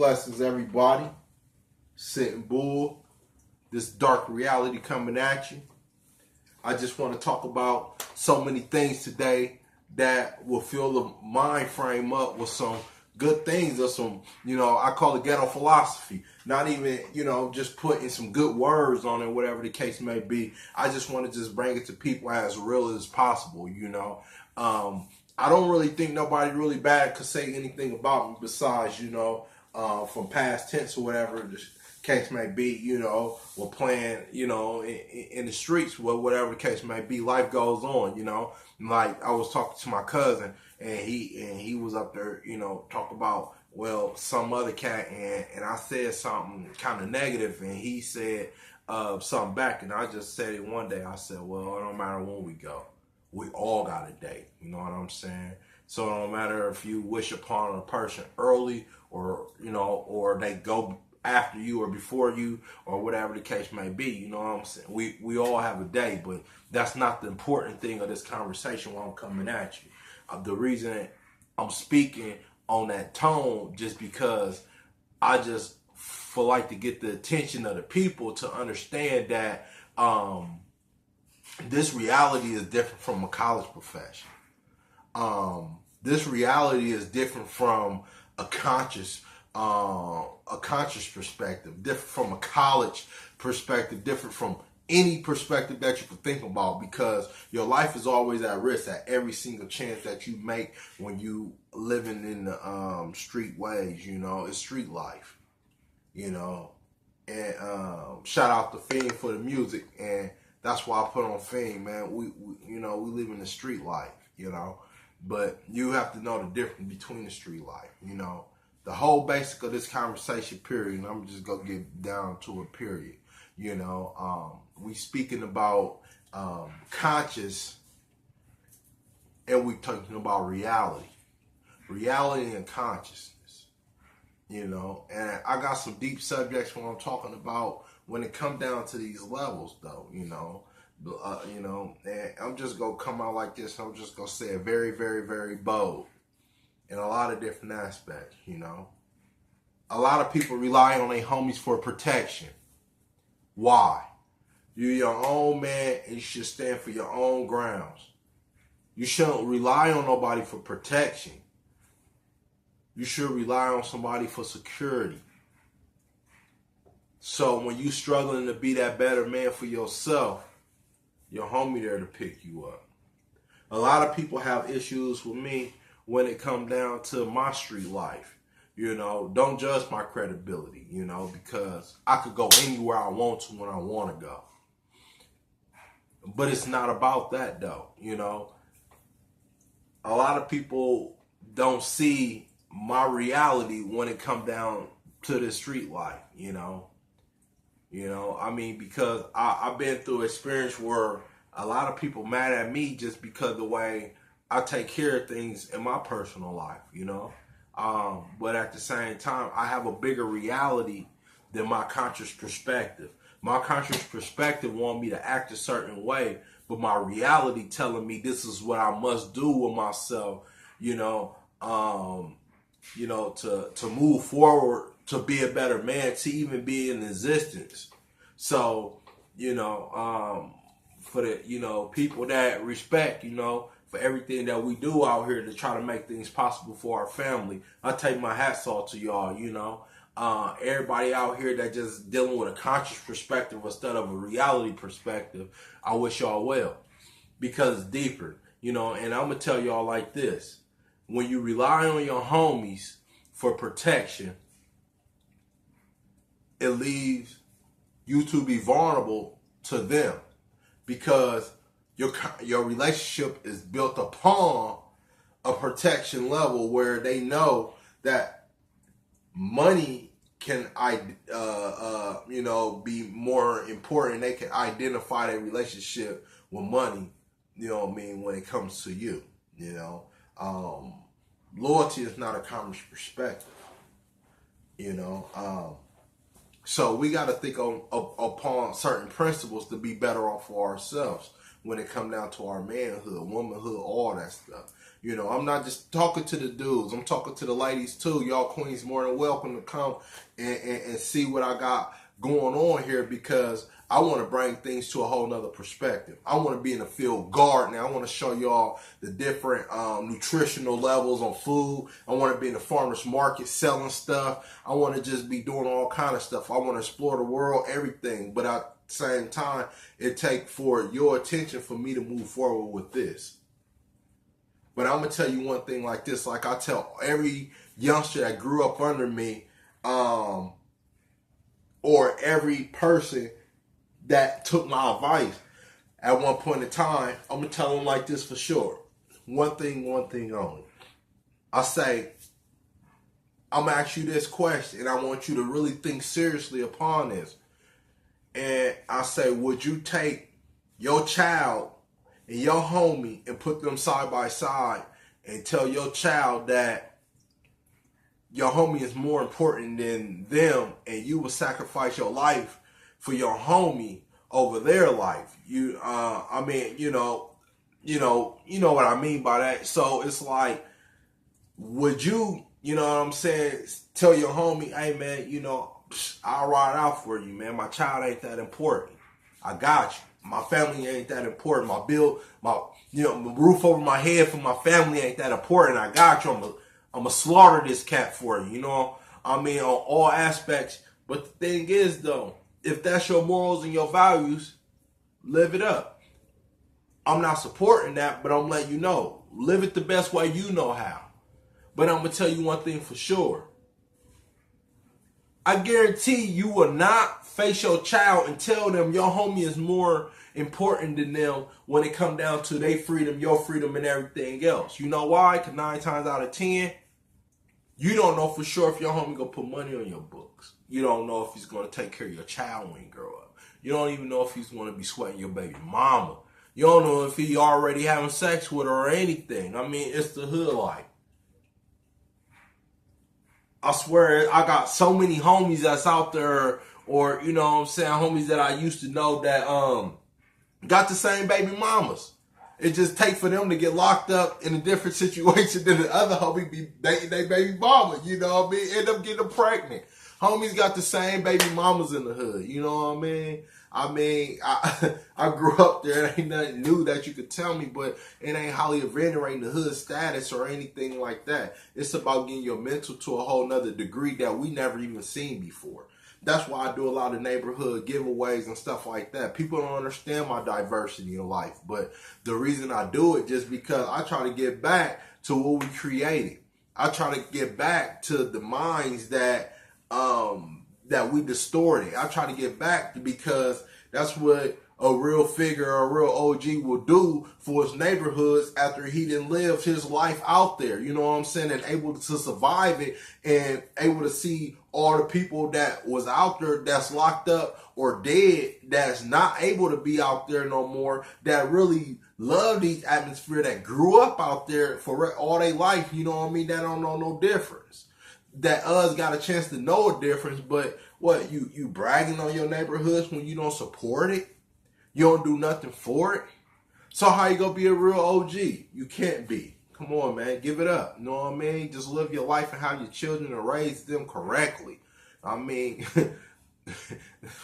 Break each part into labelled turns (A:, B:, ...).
A: blessings, everybody. Sitting Bull, this dark reality coming at you. I just want to talk about so many things today that will fill the mind frame up with some good things or some, I call it ghetto philosophy. Not even, just putting some good words on it, whatever the case may be. I just want to just bring it to people as real as possible, I don't really think nobody really bad could say anything about me besides, from past tense or whatever the case may be, we're playing, in the streets, whatever the case may be. Life goes on, Like I was talking to my cousin and he was up there, talk about, well, some other cat and I said something kind of negative and he said something back and I just said it one day. I said, well, it don't matter when we go. We all got a date, you know what I'm saying? So it don't matter if you wish upon a person early or, or they go after you or before you or whatever the case may be, you know what I'm saying? We all have a day, but that's not the important thing of this conversation when I'm coming at you. The reason I'm speaking on that tone just because I just feel like to get the attention of the people to understand that this reality is different from a college profession. This reality is different from a conscious perspective, different from a college perspective, different from any perspective that you could think about, because your life is always at risk at every single chance that you make when you living in the street ways. It's street life. And shout out to Fiend for the music, and that's why I put on Fiend, man. We live in the street life, but you have to know the difference between the street life, The whole basic of this conversation, period, and I'm just gonna get down to a period, we speaking about conscious, and we talking about reality and consciousness, and I got some deep subjects when I'm talking about when it come down to these levels, though, and I'm just gonna come out like this. I'm just gonna say it very, very, very bold in a lot of different aspects. A lot of people rely on their homies for protection. Why? You're your own man, and you should stand for your own grounds. You shouldn't rely on nobody for protection. You should rely on somebody for security. So when you struggling to be that better man for yourself, your homie there to pick you up. A lot of people have issues with me when it comes down to my street life. Don't judge my credibility, because I could go anywhere I want to when I want to go. But it's not about that, though, A lot of people don't see my reality when it comes down to the street life, because I've been through experience where a lot of people mad at me just because of the way I take care of things in my personal life, But at the same time, I have a bigger reality than my conscious perspective. My conscious perspective want me to act a certain way, but my reality telling me this is what I must do with myself, to move forward, to be a better man, to even be in existence. So, for the, people that respect, for everything that we do out here to try to make things possible for our family, I take my hats off to y'all, everybody out here that just dealing with a conscious perspective instead of a reality perspective, I wish y'all well, because it's deeper, and I'm going to tell y'all like this. When you rely on your homies for protection, it leaves you to be vulnerable to them, because your relationship is built upon a protection level where they know that money can be more important. They can identify their relationship with money, when it comes to you, loyalty is not a common perspective, so we got to think upon certain principles to be better off for ourselves when it come down to our manhood, womanhood, all that stuff. You know, I'm not just talking to the dudes. I'm talking to the ladies too. Y'all queens more than welcome to come and see what I got going on here, because I want to bring things to a whole nother perspective. I want to be in the field gardening. I want to show y'all the different nutritional levels on food. I want to be in the farmer's market selling stuff. I want to just be doing all kind of stuff. I want to explore the world, everything. But at the same time, it takes for your attention for me to move forward with this. But I'm going to tell you one thing like this. Like I tell every youngster that grew up under me, or every person that took my advice at one point in time, I'm going to tell them like this for sure. One thing only. I say, I'm going to ask you this question, and I want you to really think seriously upon this. And I say, would you take your child and your homie and put them side by side and tell your child that your homie is more important than them, and you will sacrifice your life for your homie over their life? You know what I mean by that. So it's like, would you, you know what I'm saying, tell your homie, hey man, you know, I'll ride out for you, man. My child ain't that important. I got you. My family ain't that important. My bill, my roof over my head for my family ain't that important. I got you. I'm gonna slaughter this cat for you. You know, I mean, on all aspects. But the thing is, though, if that's your morals and your values, live it up. I'm not supporting that, but I'm letting you know. Live it the best way you know how. But I'm gonna tell you one thing for sure. I guarantee you will not face your child and tell them your homie is more important than them when it come down to their freedom, your freedom, and everything else. You know why? Because 9 times out of 10, you don't know for sure if your homie gonna put money on your books. You don't know if he's gonna take care of your child when you grow up. You don't even know if he's gonna be sweating your baby mama. You don't know if he already having sex with her or anything. I mean, it's the hood life. I swear, I got so many homies that's out there, or, you know what I'm saying, homies that I used to know that got the same baby mamas. It just takes for them to get locked up in a different situation than the other homie be dating their baby mama, you know what I mean? End up getting pregnant. Homies got the same baby mamas in the hood, you know what I mean? I grew up there. It ain't nothing new that you could tell me, but it ain't highly venerating the hood status or anything like that. It's about getting your mental to a whole nother degree that we never even seen before. That's why I do a lot of neighborhood giveaways and stuff like that. People don't understand my diversity in life, but the reason I do it just because I try to get back to what we created. I try to get back to the minds that we distorted. I try to get back to, because that's what a real figure or a real OG will do for his neighborhoods after he didn't live his life out there. You know what I'm saying? And able to survive it, and able to see all the people that was out there that's locked up or dead, that's not able to be out there no more, that really love these atmosphere, that grew up out there for all their life. You know what I mean? That don't know no difference. That us got a chance to know a difference, but what, you bragging on your neighborhoods when you don't support it? You don't do nothing for it? So how you gonna be a real OG? You can't be. Come on, man, give it up. You know what I mean? Just live your life and have your children and raise them correctly. I mean,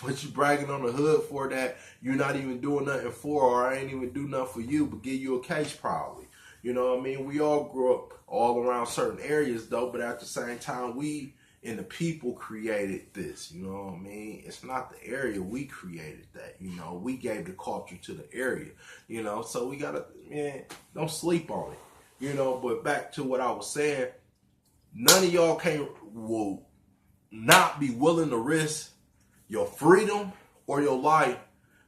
A: what you bragging on the hood for that you're not even doing nothing for, or I ain't even do nothing for you, but give you a case probably. You know what I mean? We all grew up all around certain areas though, but at the same time, we and the people created this. You know what I mean? It's not the area, we created that. You know, we gave the culture to the area. You know, so we gotta, man, don't sleep on it. You know, but back to what I was saying, none of y'all will not be willing to risk your freedom or your life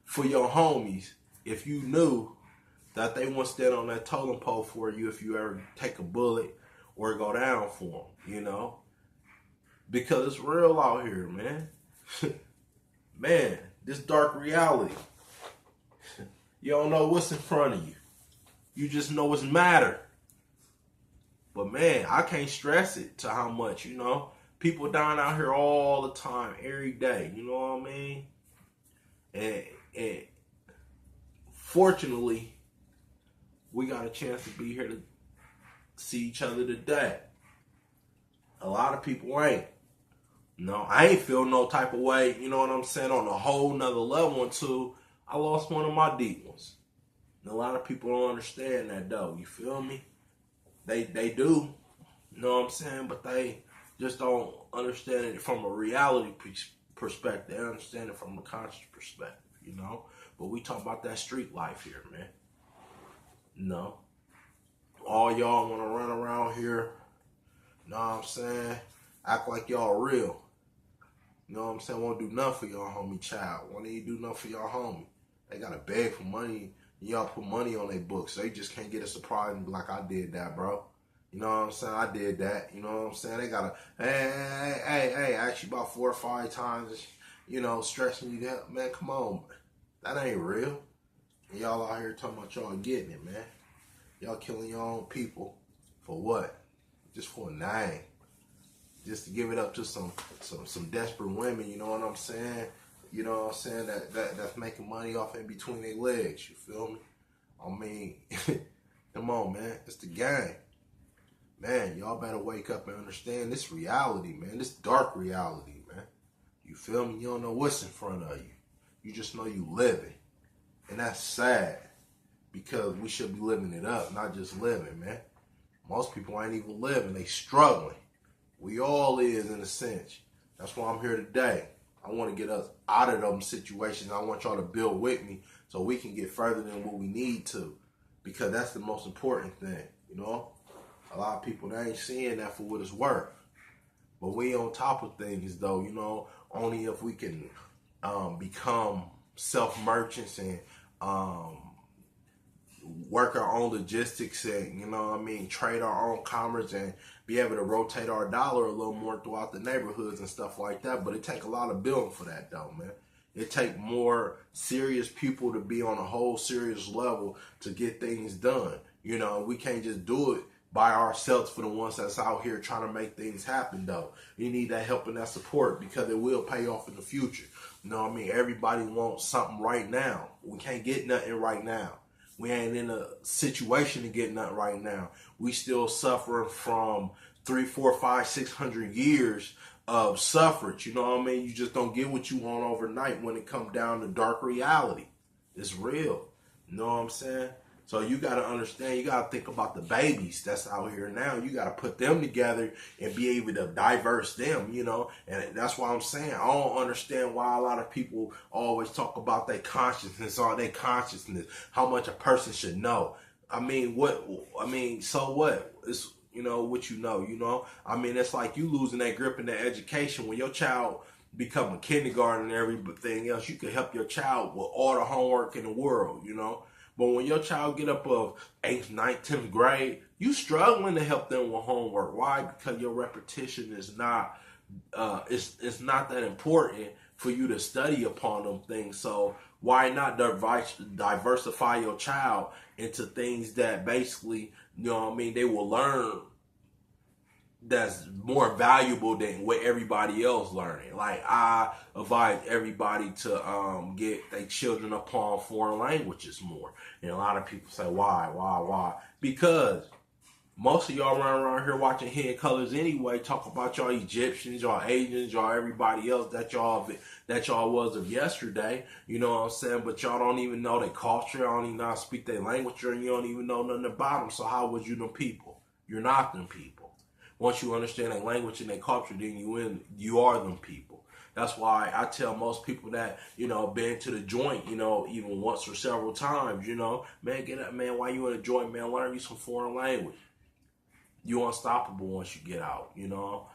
A: for your homies if you knew that they won't stand on that totem pole for you if you ever take a bullet or go down for them, you know? Because it's real out here, man. Man, this dark reality. You don't know what's in front of you. You just know what's matter. But man, I can't stress it to how much, you know? People dying out here all the time, every day, you know what I mean? And fortunately, we got a chance to be here see each other today. A lot of people ain't. No, I ain't feel no type of way, you know what I'm saying, on a whole nother level until I lost one of my deep ones. And a lot of people don't understand that though, you feel me? They do, you know what I'm saying, but they just don't understand it from a reality perspective. They understand it from a conscious perspective, you know? But we talk about that street life here, man. You know? All y'all want to run around here, you know what I'm saying, act like y'all real. You know what I'm saying? Won't do nothing for y'all homie child. Won't even do nothing for y'all homie. They gotta beg for money. Y'all put money on their books. They just can't get a surprise and be like, I did that, bro. You know what I'm saying? I did that. You know what I'm saying? They gotta, hey, ask you about 4 or 5 times, you know, stressing you out. Man, come on. That ain't real. And y'all out here talking about y'all getting it, man. Y'all killing your own people. For what? Just for a name. Just to give it up to some desperate women, you know what I'm saying? You know what I'm saying? That's making money off in between their legs, you feel me? I mean, come on, man. It's the game. Man, y'all better wake up and understand this reality, man. This dark reality, man. You feel me? You don't know what's in front of you. You just know you living. And that's sad. Because we should be living it up, not just living, man. Most people ain't even living. They struggling. We all is, in a sense. That's why I'm here today. I want to get us out of them situations. I want y'all to build with me so we can get further than what we need to. Because that's the most important thing, you know? A lot of people, they ain't seeing that for what it's worth. But we on top of things, though, you know? Only if we can become self-merchants and work our own logistics and, you know what I mean, trade our own commerce and be able to rotate our dollar a little more throughout the neighborhoods and stuff like that. But it take a lot of building for that though, man. It take more serious people to be on a whole serious level to get things done. You know, we can't just do it by ourselves for the ones that's out here trying to make things happen though. You need that help and that support because it will pay off in the future. You know what I mean? Everybody wants something right now. We can't get nothing right now. We ain't in a situation to get nothing right now. We still suffering from 3, 4, 5, 600 years of suffrage. You know what I mean? You just don't get what you want overnight when it comes down to dark reality. It's real. You know what I'm saying? So you got to understand, you got to think about the babies that's out here now. You got to put them together and be able to diverse them, you know. And that's why I'm saying I don't understand why a lot of people always talk about their consciousness, how much a person should know. I mean, so what? It's, you know, what you know. I mean, it's like you losing that grip in that education. When your child become a kindergarten and everything else, you can help your child with all the homework in the world, you know. But when your child get up of 8th, 9th, 10th grade, you struggling to help them with homework. Why? Because your repetition is not, it's not that important for you to study upon them things. So why not diversify your child into things that basically, you know what I mean, they will learn that's more valuable than what everybody else learning. Like I advise everybody to get their children upon foreign languages more. And a lot of people say, why? Because most of y'all run around here watching Hidden Colors anyway, talk about y'all Egyptians, y'all Asians, y'all everybody else that y'all was of yesterday. You know what I'm saying? But y'all don't even know their culture. Y'all don't even know how to speak their language, and you don't even know nothing about them. So how was you them people? You're not them people. Once you understand their language and their culture, then you are them people. That's why I tell most people that, you know, been to the joint, you know, even once or several times, you know, man, get up, man, why you in the joint, man, learn you some foreign language. You're unstoppable once you get out, you know.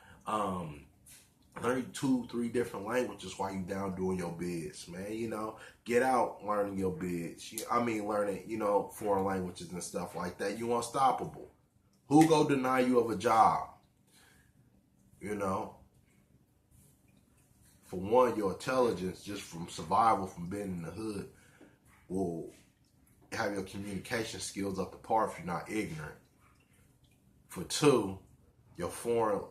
A: Learn 2, 3 different languages while you down doing your bids, man, you know. Get out learning your bids. Learning, you know, foreign languages and stuff like that. You unstoppable. Who go deny you of a job? You know, for one, your intelligence, just from survival, from being in the hood, will have your communication skills up to par if you're not ignorant. For 2, your foreign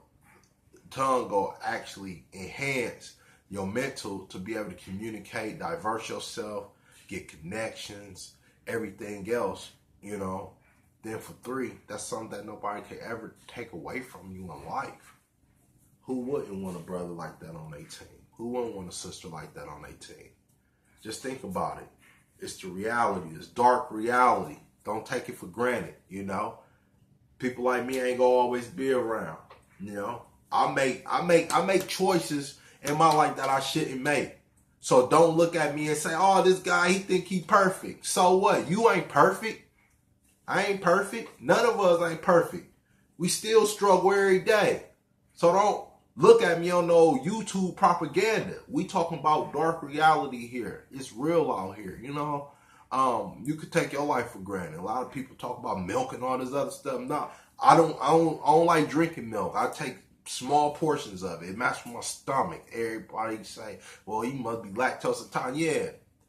A: tongue will actually enhance your mental to be able to communicate, diverse yourself, get connections, everything else, you know. Then for 3, that's something that nobody can ever take away from you in life. Who wouldn't want a brother like that on their team? Who wouldn't want a sister like that on their team? Just think about it. It's the reality. It's dark reality. Don't take it for granted, you know? People like me ain't gonna always be around, you know? I make choices in my life that I shouldn't make. So don't look at me and say, oh, this guy, he think he perfect. So what? You ain't perfect. I ain't perfect. None of us ain't perfect. We still struggle every day. So don't look at me on no YouTube propaganda. We talking about dark reality here. It's real out here, you know? You could take your life for granted. A lot of people talk about milk and all this other stuff. No, I don't like drinking milk. I take small portions of it. It matches my stomach. Everybody say, well, you must be lactose intolerant. Yeah,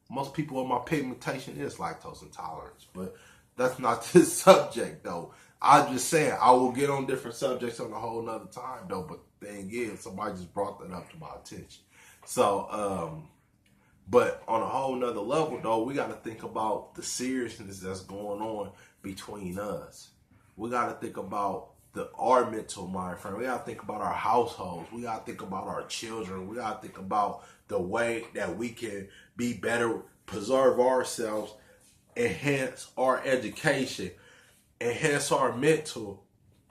A: most people on my pigmentation is lactose intolerance, but that's not this subject though. I'm just saying I will get on different subjects on a whole nother time though. But the thing is, somebody just brought that up to my attention. So, but on a whole nother level though, we got to think about the seriousness that's going on between us. We got to think about our mental mind frame. We got to think about our households. We got to think about our children. We got to think about the way that we can be better, preserve ourselves, enhance our education, enhance our mental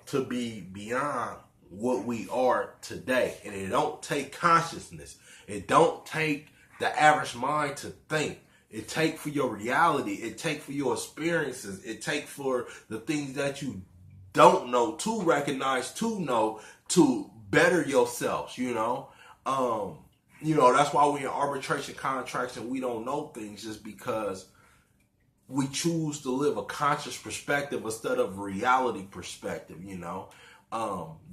A: to be beyond what we are today. And it don't take consciousness. It don't take the average mind to think. It take for your reality. It take for your experiences. It take for the things that you don't know to recognize, to know, to better yourselves, you know. That's why we in arbitration contracts and we don't know things, just because we choose to live a conscious perspective instead of a reality perspective, you know.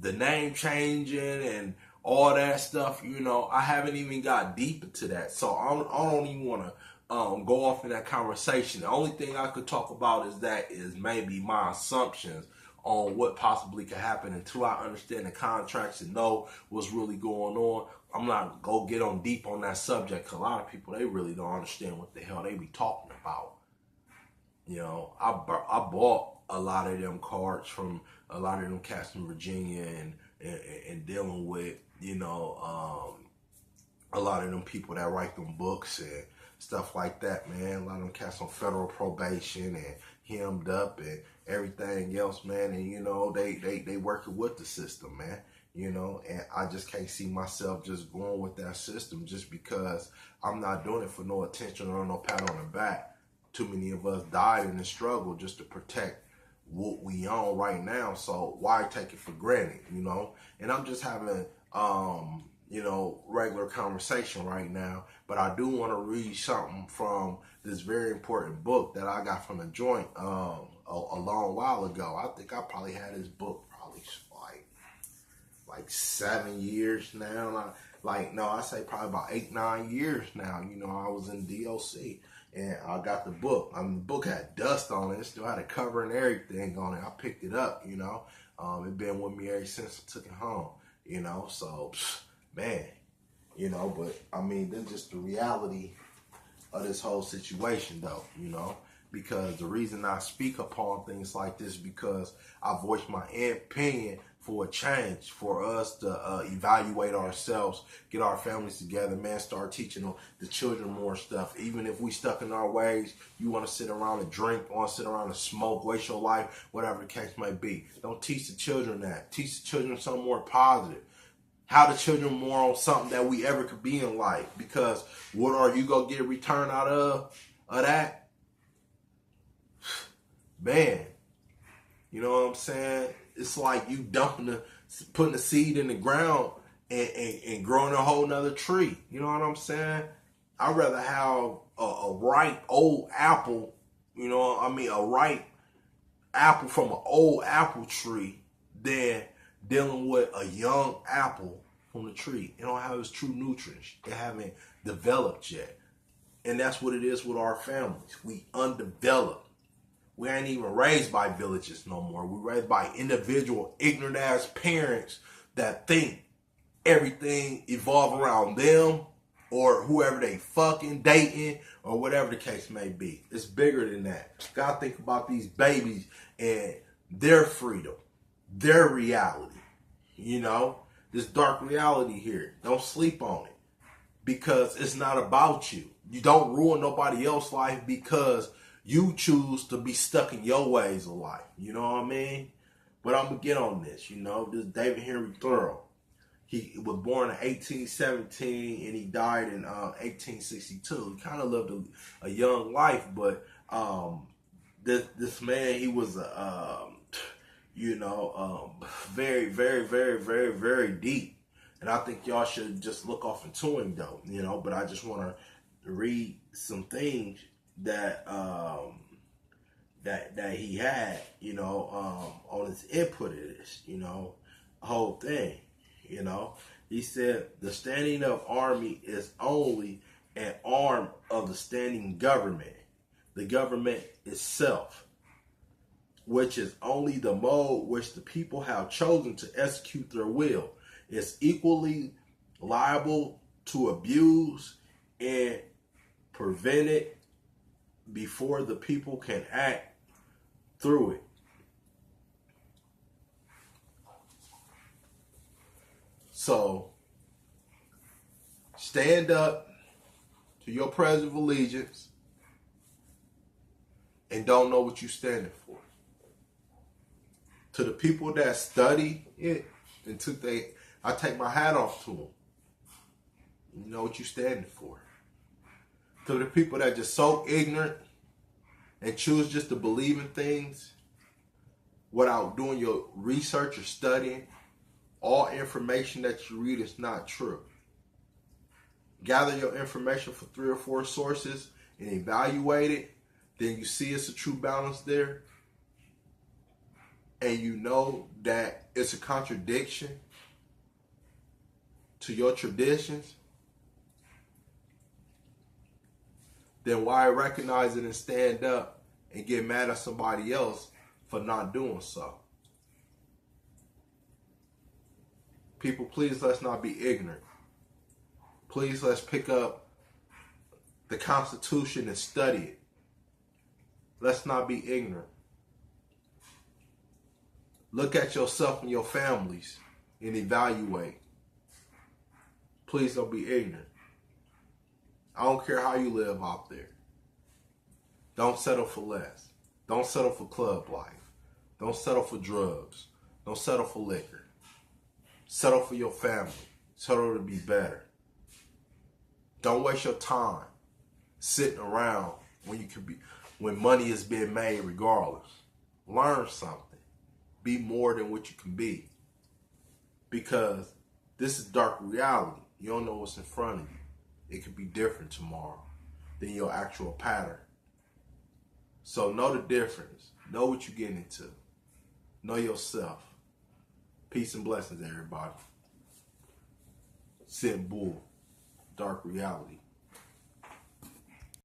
A: The name changing and all that stuff, you know, I haven't even got deep into that. So I don't even want to go off in that conversation. The only thing I could talk about is maybe my assumptions on what possibly could happen until I understand the contracts and know what's really going on. I'm not go get on deep on that subject, because a lot of people, they really don't understand what the hell they be talking about. You know, I bought a lot of them cards from a lot of them cats in Virginia and dealing with, you know, a lot of them people that write them books and stuff like that, man. A lot of them cats on federal probation and hemmed up and everything else, man. And, you know, they working with the system, man. You know, and I just can't see myself just going with that system just because I'm not doing it for no attention or no pat on the back. Too many of us died in the struggle just to protect what we own right now. So why take it for granted, you know? And I'm just having, regular conversation right now. But I do want to read something from this very important book that I got from the joint a long while ago. I think I probably had this book probably like 7 years now. I say probably about 8-9 years now. You know, I was in DOC. And I got the book. The book had dust on it. It still had a cover and everything on it. I picked it up, you know. It's been with me ever since I took it home, you know. So, man, you know. But, I mean, this is just the reality of this whole situation, though, you know. Because the reason I speak upon things like this, because I voice my opinion for a change, for us to evaluate ourselves, get our families together, man, start teaching the children more stuff. Even if we stuck in our ways, you want to sit around and drink, want to sit around and smoke, waste your life, whatever the case may be. Don't teach the children that. Teach the children something more positive. How the children more on something that we ever could be in life. Because what are you going to get a return out of that? Man, you know what I'm saying? It's like you putting the seed in the ground and growing a whole nother tree. You know what I'm saying? I'd rather have a ripe old apple, a ripe apple from an old apple tree than dealing with a young apple from the tree. It don't have its true nutrients. It haven't developed yet. And that's what it is with our families. We undeveloped. We ain't even raised by villages no more. We're raised by individual, ignorant ass parents that think everything evolve around them or whoever they fucking dating or whatever the case may be. It's bigger than that. Gotta think about these babies and their freedom, their reality. You know, this dark reality here. Don't sleep on it because it's not about you. You don't ruin nobody else's life because you choose to be stuck in your ways of life. You know what I mean? But I'm going to get on this. You know, this David Henry Thoreau. He was born in 1817 and he died in 1862. He kind of lived a young life, but this man, he was very, very, very, very, very deep. And I think y'all should just look off into him though, you know, but I just want to read some things that that he had, you know, on his input of this, you know, whole thing, you know. He said, the standing up army is only an arm of the standing government. The government itself, which is only the mode which the people have chosen to execute their will, is equally liable to abuse and prevent it before the people can act through it. So, stand up to your pledge of allegiance and don't know what you're standing for. To the people that study it and I take my hat off to them. You know what you're standing for. To the people that just so ignorant and choose just to believe in things without doing your research or studying, all information that you read is not true. Gather your information from 3 or 4 sources and evaluate it. Then you see it's a true balance there. And you know that it's a contradiction to your traditions. Then why recognize it and stand up and get mad at somebody else for not doing so? People, please let's not be ignorant. Please let's pick up the Constitution and study it. Let's not be ignorant. Look at yourself and your families and evaluate. Please don't be ignorant. I don't care how you live out there. Don't settle for less. Don't settle for club life. Don't settle for drugs. Don't settle for liquor. Settle for your family. Settle to be better. Don't waste your time sitting around when money is being made regardless. Learn something. Be more than what you can be. Because this is dark reality. You don't know what's in front of you. It could be different tomorrow than your actual pattern. So know the difference. Know what you're getting into. Know yourself. Peace and blessings, everybody. Sit Bull. Dark reality.